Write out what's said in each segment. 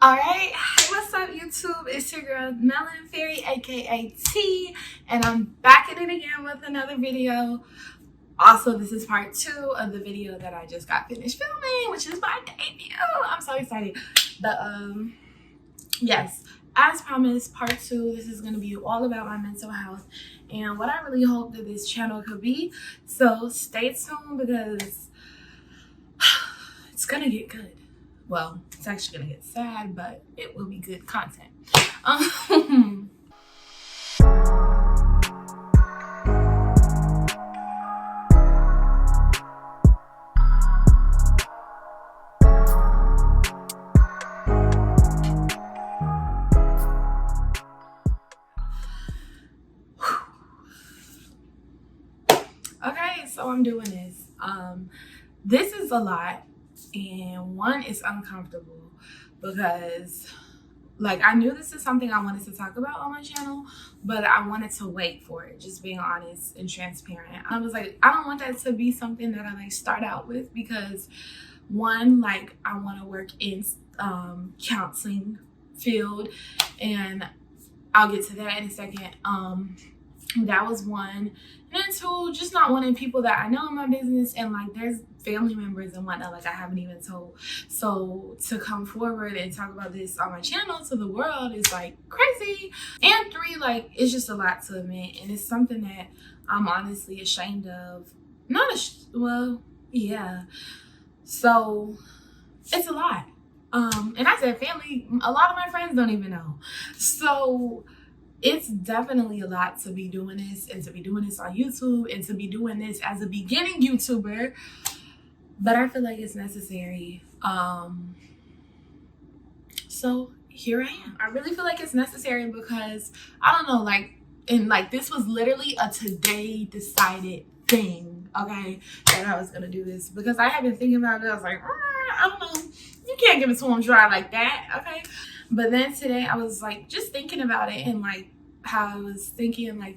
Alright, hey, what's up YouTube? It's your girl Melanin Fairy, aka T, and I'm back at it again with another video. Also, this is part 2 of the video that I just got finished filming, which is my debut. I'm so excited. But yes, as promised, part 2, this is going to be all about my mental health and what I really hope that this channel could be. So stay tuned because it's going to get good. Well, it's actually gonna get sad, but it will be good content. Okay, so I'm doing this. This is a lot. And one is uncomfortable because I knew this is something I wanted to talk about on my channel, but I wanted to wait for it, just being honest and transparent. I was like, I don't want that to be something that I start out with because one, I want to work in counseling field, and I'll get to that in a second. That was one. And then two, just not wanting people that I know in my business and there's family members and whatnot I haven't even told. So to come forward and talk about this on my channel to the world is crazy. And three, it's just a lot to admit, and it's something that I'm honestly ashamed of. Well, yeah. So it's a lot. And I said family, a lot of my friends don't even know. So it's definitely a lot to be doing this, and to be doing this on YouTube, and to be doing this as a beginning YouTuber. But I feel like it's necessary. So here I am. I really feel like it's necessary because I don't know, this was literally a today decided thing, okay, that I was gonna do this, because I have been thinking about it. I was like, I don't know, you can't give it to them dry like that, okay? But then today I was just thinking about it, and how I was thinking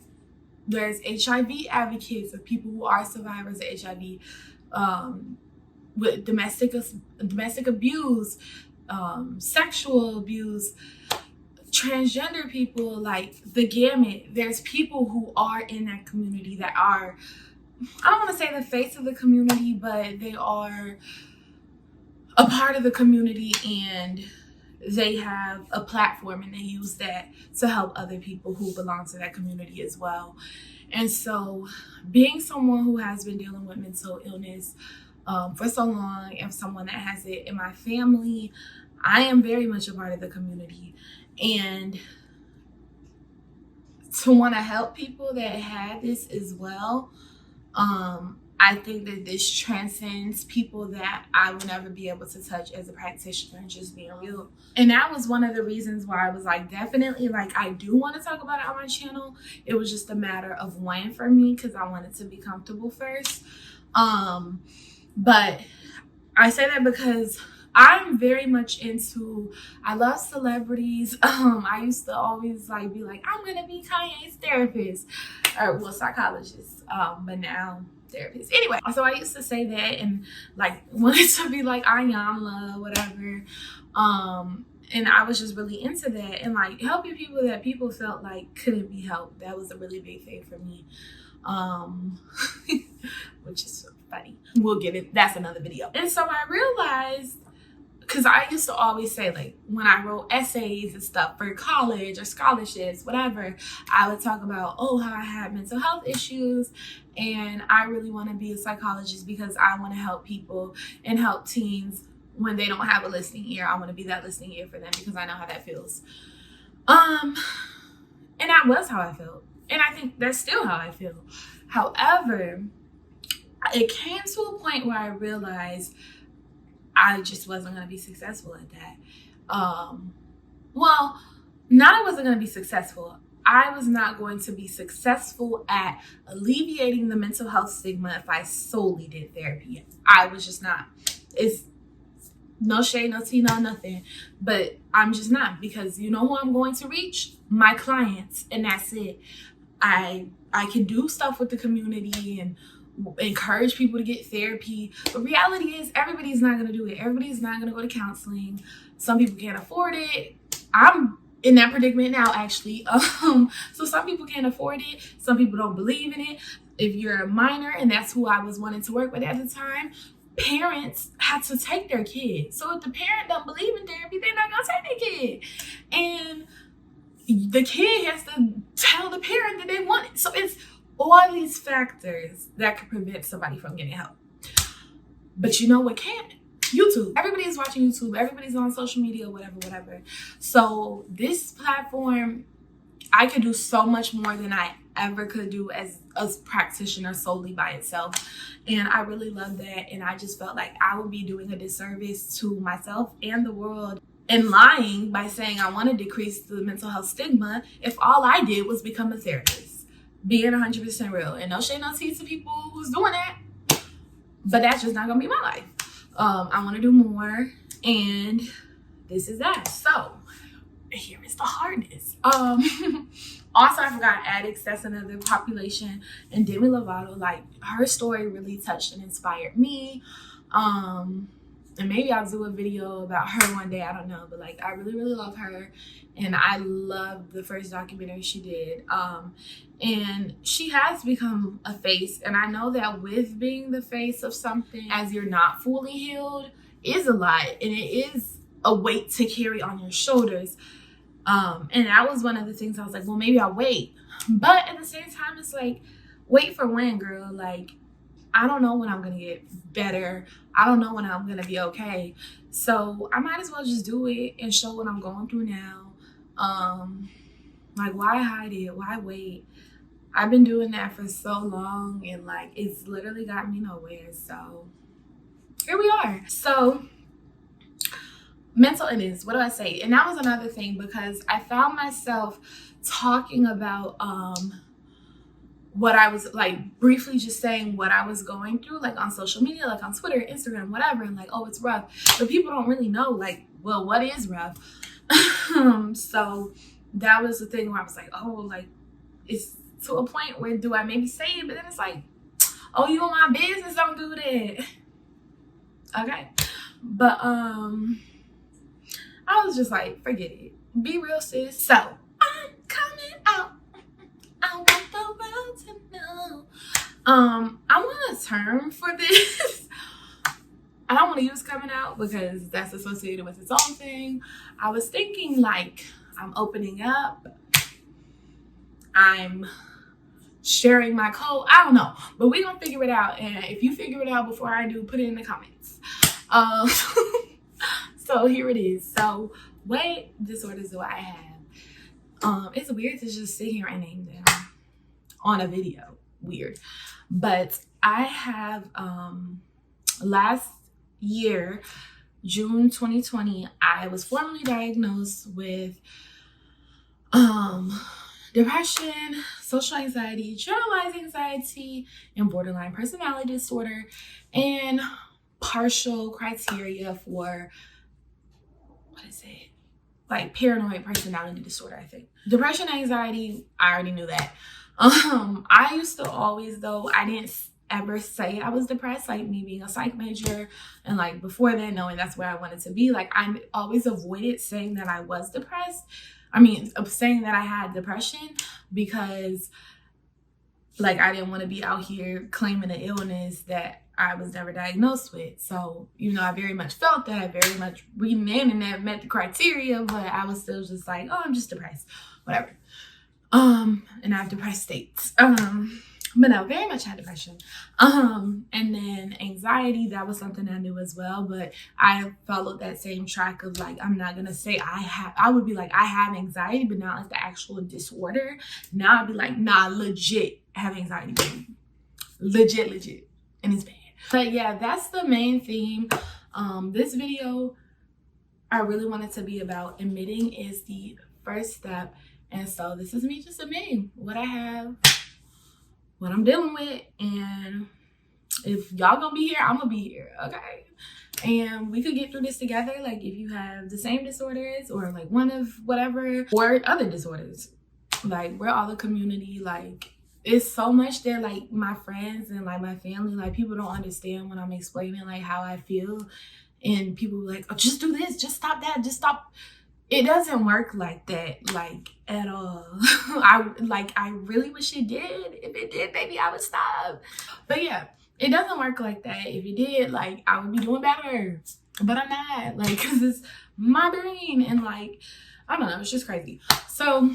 there's HIV advocates of people who are survivors of HIV, with domestic abuse, sexual abuse, transgender people, the gamut. There's people who are in that community that are, I don't want to say the face of the community, but they are a part of the community, and they have a platform, and they use that to help other people who belong to that community as well. And so being someone who has been dealing with mental illness for so long, and someone that has it in my family, I am very much a part of the community. And to want to help people that had this as well, I think that this transcends people that I will never be able to touch as a practitioner, and just being real. And that was one of the reasons why I was definitely I do want to talk about it on my channel. It was just a matter of when for me, because I wanted to be comfortable first. But I say that because I'm very much into, I love celebrities. I used to always be I'm gonna be Kanye's therapist, or well, psychologist, but now therapist. Anyway, so I used to say that, and wanted to be Ayanla, whatever. And I was just really into that, and helping people that people felt couldn't be helped. That was a really big thing for me. Which is funny. We'll get it. That's another video. And so I realized, because I used to always say, when I wrote essays and stuff for college or scholarships, whatever, I would talk about, how I had mental health issues, and I really want to be a psychologist because I want to help people and help teens when they don't have a listening ear. I want to be that listening ear for them because I know how that feels. And that was how I felt. And I think that's still how I feel. However, it came to a point where I realized I just wasn't going to be successful at that. Well, not I wasn't going to be successful. I was not going to be successful at alleviating the mental health stigma if I solely did therapy. I was just not. It's no shade, no tea, no nothing. But I'm just not, because you know who I'm going to reach? My clients, and that's it. I can do stuff with the community and encourage people to get therapy. But reality is everybody's not going to do it. Everybody's not going to go to counseling. Some people can't afford it. I'm in that predicament now, actually. So some people can't afford it. Some people don't believe in it. If you're a minor, and that's who I was wanting to work with at the time, parents had to take their kid. So if the parent don't believe in therapy, they're not gonna take their kid. And the kid has to tell the parent that they want it. So it's all these factors that could prevent somebody from getting help. But you know what can't? YouTube. Everybody's watching YouTube. Everybody's on social media, whatever. So this platform, I could do so much more than I ever could do as a practitioner solely by itself. And I really love that. And I just felt like I would be doing a disservice to myself and the world and lying by saying I want to decrease the mental health stigma if all I did was become a therapist. Being 100% real. And no shade, no tea to people who's doing that. But that's just not going to be my life. I want to do more. And this is that. So here is the hardness. Also, I forgot addicts. That's another population. And Demi Lovato, like, her story really touched and inspired me. And maybe I'll do a video about her one day. I don't know. But, like, I really love her. And I loved the first documentary she did. And she has become a face. And I know that with being the face of something, as you're not fully healed, is a lot. And it is a weight to carry on your shoulders. And that was one of the things I was like, well, maybe I'll wait. But at the same time, it's like, wait for when, girl? Like, I don't know when I'm going to get better. I don't know when I'm going to be okay. So I might as well just do it and show what I'm going through now. Like, why hide it? Why wait? I've been doing that for so long, and like, it's literally got me nowhere. So here we are. So mental illness, what do I say? And that was another thing, because I found myself talking about what I was like, briefly just saying what I was going through, like on social media, like on Twitter, Instagram, whatever, and like, oh, it's rough. But people don't really know, like, well, what is rough? So that was the thing where I was like, oh, like, it's to a point where do I maybe say it, but then it's like, oh, you want my business, don't do that. Okay. But I was just like, forget it. Be real, sis. So I'm coming out. I want the world to know. I want a term for this. I don't want to use coming out because that's associated with its own thing. I was thinking like, I'm opening up. I'm sharing my code. I don't know. But we're going to figure it out. And if you figure it out before I do, put it in the comments. So here it is. So what disorders do I have? It's weird to just sit here and name them on a video. Weird. But I have last year, June 2020, I was formally diagnosed with depression, social anxiety, generalized anxiety, and borderline personality disorder, and partial criteria for, what is it? Like paranoid personality disorder, I think. Depression, anxiety, I already knew that. I used to always, though, I didn't ever say I was depressed, like me being a psych major, and like before then knowing that's where I wanted to be, like I always avoided saying that I was depressed. I mean, saying that I had depression, because like I didn't want to be out here claiming an illness that I was never diagnosed with. So, you know, I very much felt that, very much reading the internet met the criteria, but I was still just like, oh, I'm just depressed, whatever. And I have depressed states. But no, very much had depression. And then anxiety, that was something I knew as well, but I followed that same track of like, I'm not gonna say I would be like, I have anxiety, but not like the actual disorder. Now I'd be like, nah, legit have anxiety, baby. Legit. And it's bad. But yeah, that's the main theme. This video, I really wanted to be about admitting is the first step. And so this is me just admitting what I have, what I'm dealing with, and if y'all gonna be here, I'm gonna be here, okay? And we could get through this together, like if you have the same disorders or like one of whatever, or other disorders. Like we're all a community, like it's so much that like my friends and like my family, like people don't understand when I'm explaining like how I feel, and people be like, oh, just do this, just stop that, just stop. It doesn't work like that, like at all. I really wish it did. If it did, maybe I would stop. But yeah, it doesn't work like that. If it did, like I would be doing better. But I'm not, like, cause it's my brain, and like I don't know, it's just crazy. So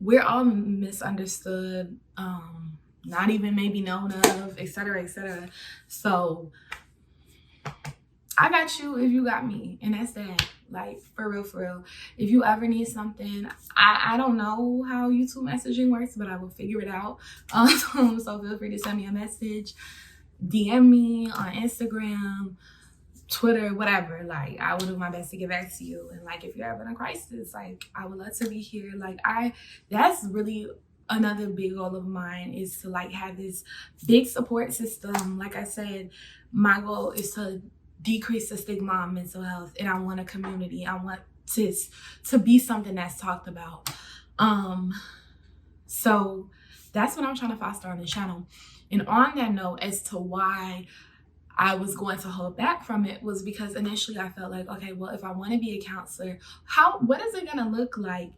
we're all misunderstood, not even maybe known of, etc., etc. So I got you if you got me, and that's that. Like, for real, for real. If you ever need something, I don't know how YouTube messaging works, but I will figure it out. So feel free to send me a message, DM me on Instagram, Twitter, whatever. Like, I will do my best to get back to you. And like, if you're ever in a crisis, like, I would love to be here. Like, that's really another big goal of mine, is to like have this big support system. Like I said, my goal is to decrease the stigma on mental health, and I want a community. I want this to be something that's talked about. So that's what I'm trying to foster on the channel. And on that note, as to why I was going to hold back from it, was because initially I felt like, okay, well, if I want to be a counselor, what is it gonna look like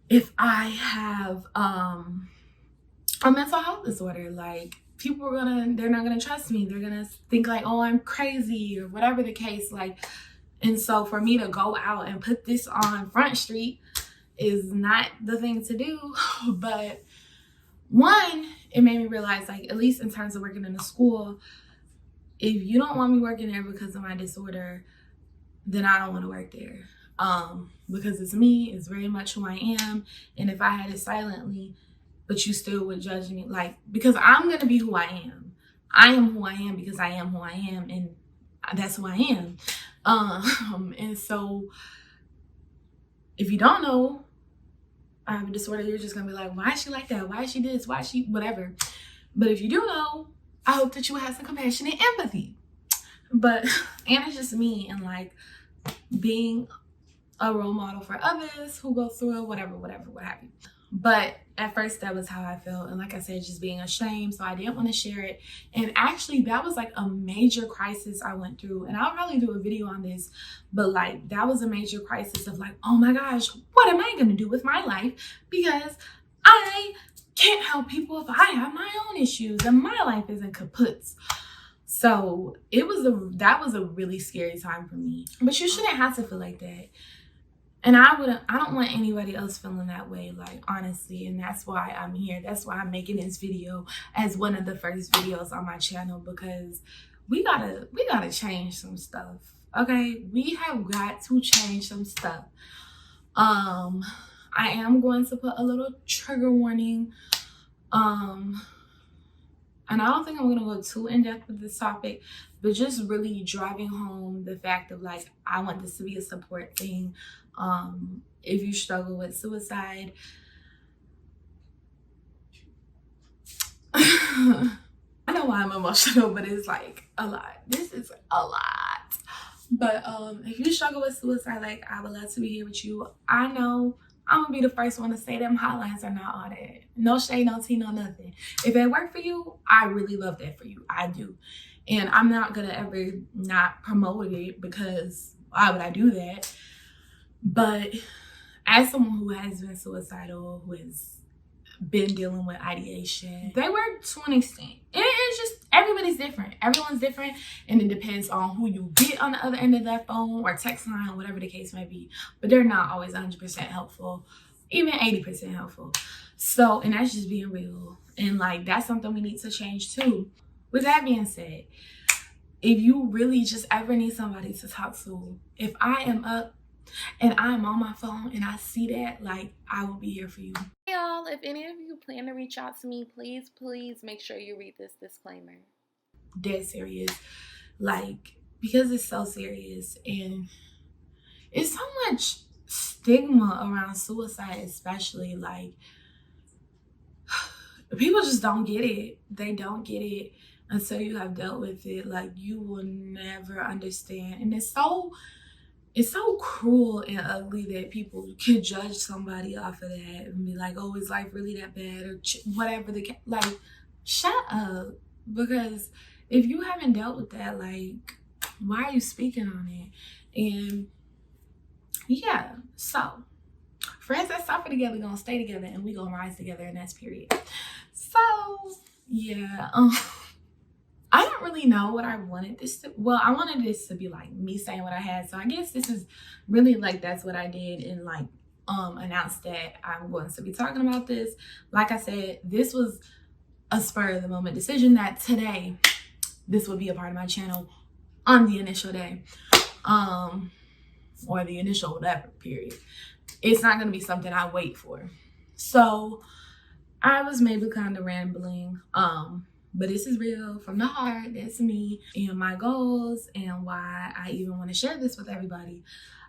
if I have a mental health disorder? Like, people they're not gonna trust me. They're gonna think like, oh, I'm crazy, or whatever the case. Like, and so for me to go out and put this on Front Street is not the thing to do. But one, it made me realize, like, at least in terms of working in a school, if you don't want me working there because of my disorder, then I don't want to work there. Because it's me, it's very much who I am. And if I had it silently, but you still would judge me, like, because I'm going to be who I am. I am who I am because I am who I am, and that's who I am. And so if you don't know I have a disorder, you're just going to be like, why is she like that? Why is she this? Why is she whatever? But if you do know, I hope that you have some compassion and empathy. But, and it's just me, and like being a role model for others who go through it, whatever, what have you. But at first that was how I felt, and like I said, just being ashamed, so I didn't want to share it. And actually that was like a major crisis I went through, and I'll probably do a video on this, but like that was a major crisis of like, oh my gosh, what am I gonna do with my life, because I can't help people if I have my own issues and my life isn't kaput. So that was a really scary time for me. But you shouldn't have to feel like that. And I don't want anybody else feeling that way, like, honestly. And that's why I'm here. That's why I'm making this video as one of the first videos on my channel, because we gotta change some stuff. Okay, we have got to change some stuff. I am going to put a little trigger warning. And I don't think I'm gonna go too in depth with this topic, but just really driving home the fact of like, I want this to be a support thing. If you struggle with suicide, I know why I'm emotional, but it's like a lot. This is a lot. But if you struggle with suicide, like, I would love to be here with you. I know I'm gonna be the first one to say them hotlines are not all that. No shade, no tea, no nothing. If it worked for you, I really love that for you. I do. And I'm not gonna ever not promote it, because why would I do that? But as someone who has been suicidal, who has been dealing with ideation, they work to an extent. It's just, everybody's different. Everyone's different, and it depends on who you get on the other end of that phone or text line, whatever the case may be. But they're not always 100% helpful, even 80% helpful. So, and that's just being real. And like, that's something we need to change too. With that being said, if you really just ever need somebody to talk to, if I am up and I'm on my phone and I see that, like, I will be here for you. Hey y'all, if any of you plan to reach out to me, please make sure you read this disclaimer. Dead serious. Like, because it's so serious, and it's so much stigma around suicide, especially. Like, people just don't get it. They don't get it until you have dealt with it. Like, you will never understand. And it's it's so cruel and ugly that people could judge somebody off of that and be like, oh, is life really that bad, or whatever like, shut up. Because if you haven't dealt with that, like, why are you speaking on it? And yeah, so friends that suffer together gonna stay together, and we gonna rise together, and that's period. So yeah, I don't really know what I wanted this to, well, I wanted this to be like me saying what I had. So I guess this is really like, that's what I did, and like announced that I'm going to be talking about this. Like I said, this was a spur of the moment decision that today this would be a part of my channel on the initial day, or the initial whatever period. It's not going to be something I wait for. So I was maybe kind of rambling, but this is real from the heart. That's me and my goals, and why I even want to share this with everybody.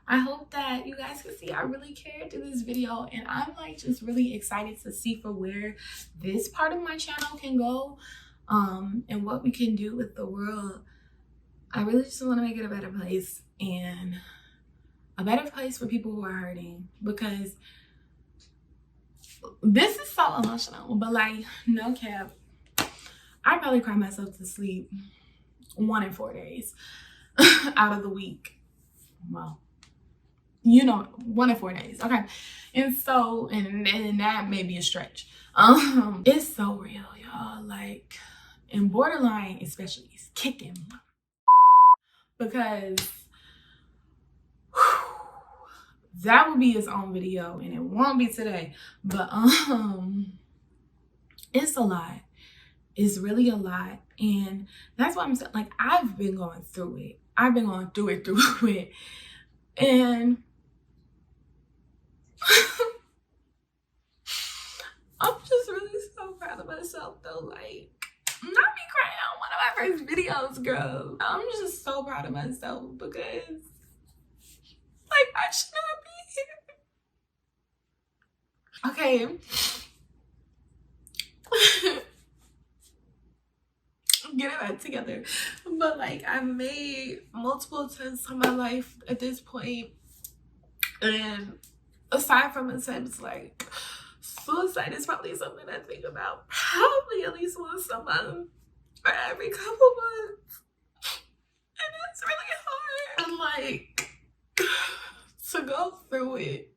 I hope that you guys can see I really cared through this video, and I'm like just really excited to see for where this part of my channel can go, and what we can do with the world. I really just want to make it a better place, and a better place for people who are hurting, because this is so emotional, but like, no cap, I probably cry myself to sleep 1 in 4 days out of the week. Well, you know, 1 in 4 days, okay? And so, and that may be a stretch. It's so real, y'all. Like, and borderline especially is kicking, because that will be his own video, and it won't be today. But it's a lot. It's really a lot, and that's why I'm saying, like, I've been going through it. I've been going through it, and I'm just really so proud of myself, though. Like, not me crying on one of my first videos, girl. I'm just so proud of myself, because like, I should not be here. Okay. Get it back together. But like, I've made multiple attempts in my life at this point, and aside from attempts, like, suicide is probably something I think about probably at least once a month or every couple months, and it's really hard. And like, to go through it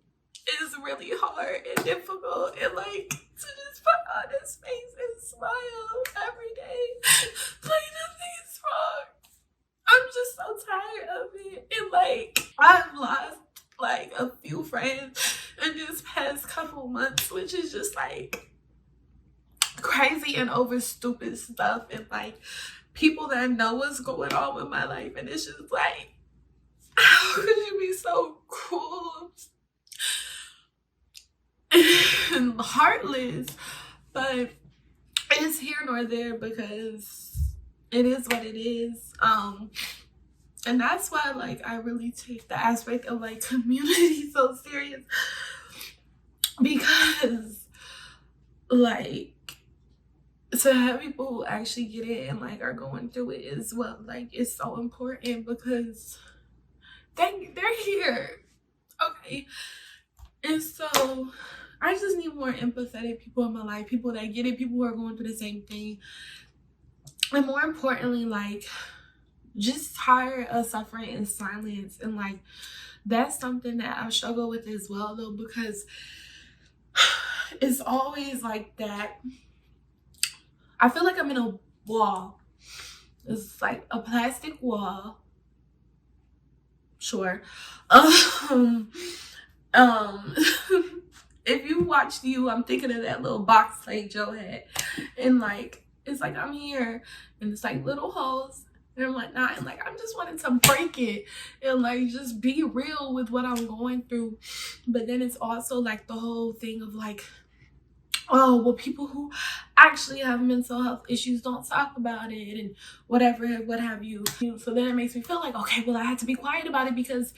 is really hard and difficult, and like, to just put on this face and smile every day like nothing is wrong. I'm just so tired of it. And like, I've lost like a few friends in this past couple months, which is just like crazy and over stupid stuff, and like people that know what's going on with my life, and it's just like, how could you be so cruel and heartless? But it's here nor there, because it is what it is. And that's why, like, I really take the aspect of like community so serious, because like, to have people who actually get it and like are going through it is what, like, is so important, because they're here, okay? And so I just need more empathetic people in my life, people that get it, people who are going through the same thing, and more importantly, like, just tired of suffering in silence. And like, that's something that I struggle with as well, though, because it's always like that. I feel like I'm in a wall. It's like a plastic wall, sure. If you watched You, I'm thinking of that little box like Joe had, and like, it's like I'm here, and it's like little holes and whatnot, and like, I'm just wanting to break it and like just be real with what I'm going through. But then it's also like the whole thing of like, oh, well, people who actually have mental health issues don't talk about it, and whatever, what have you. So then it makes me feel like, okay, well, I have to be quiet about it, because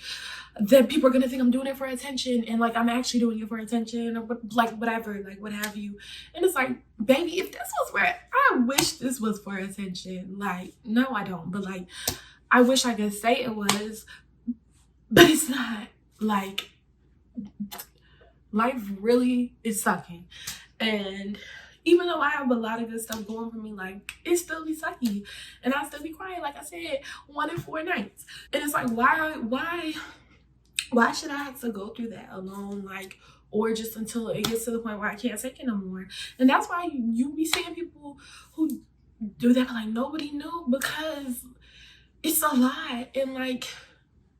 then people are gonna think I'm doing it for attention, and like, I'm actually doing it for attention, or like whatever, like what have you. And it's like, baby, if this was where, I wish this was for attention. Like, no, I don't, but like, I wish I could say it was, but it's not. Like, life really is sucking. And even though I have a lot of good stuff going for me, like, it still be sucky. And I still be crying, like I said, 1 in 4 nights. And it's like, why should I have to go through that alone? Like, or just until it gets to the point where I can't take it no more. And that's why you be seeing people who do that, like, nobody knew, because it's a lot. And like,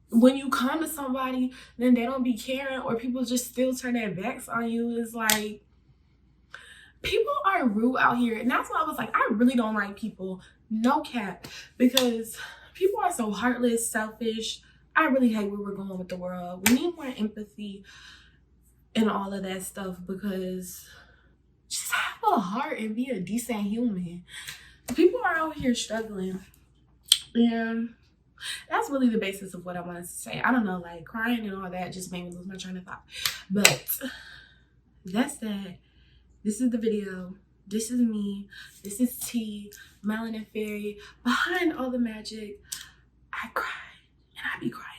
when you come to somebody, then they don't be caring, or people just still turn their backs on you. It's like, people are rude out here. And that's why I was like, I really don't like people, no cap, because people are so heartless, selfish. I really hate where we're going with the world. We need more empathy and all of that stuff, because just have a heart and be a decent human. People are out here struggling, and that's really the basis of what I wanted to say. I don't know, like, crying and all that just made me lose my train of thought. But that's that. This is the video. This is me. This is T, Melanin Fairy. Behind all the magic, I cry, and I be crying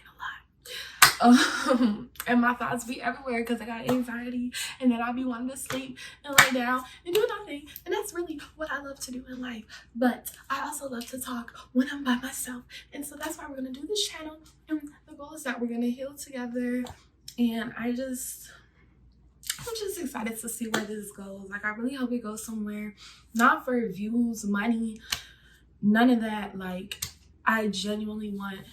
a lot. And my thoughts be everywhere because I got anxiety, and then I'll be wanting to sleep and lay down and do nothing. And that's really what I love to do in life. But I also love to talk when I'm by myself. And so that's why we're going to do this channel. And the goal is that we're going to heal together. And I'm just excited to see where this goes. Like, I really hope it goes somewhere. Not for views, money, none of that. Like, I genuinely want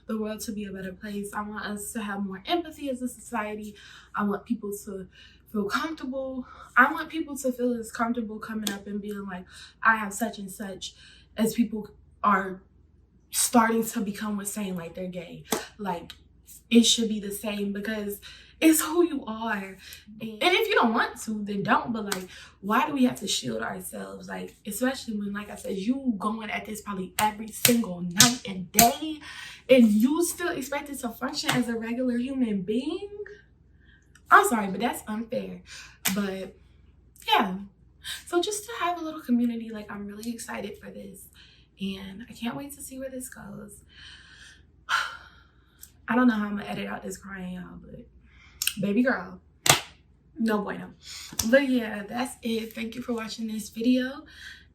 the world to be a better place. I want us to have more empathy as a society. I want people to feel comfortable. I want people to feel as comfortable coming up and being like, I have such and such, as people are starting to become with saying like they're gay. Like, it should be the same, because it's who you are. And if you don't want to, then don't. But like, why do we have to shield ourselves? Like, especially when, like I said, you going at this probably every single night and day, and you still expected to function as a regular human being? I'm sorry, but that's unfair. But yeah, so just to have a little community, like, I'm really excited for this, and I can't wait to see where this goes. I don't know how I'm gonna edit out this crying, y'all, but baby girl, no bueno. But yeah, that's it. Thank you for watching this video,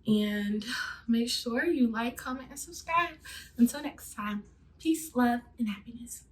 and make sure you like, comment, and subscribe. Until next time, peace, love, and happiness.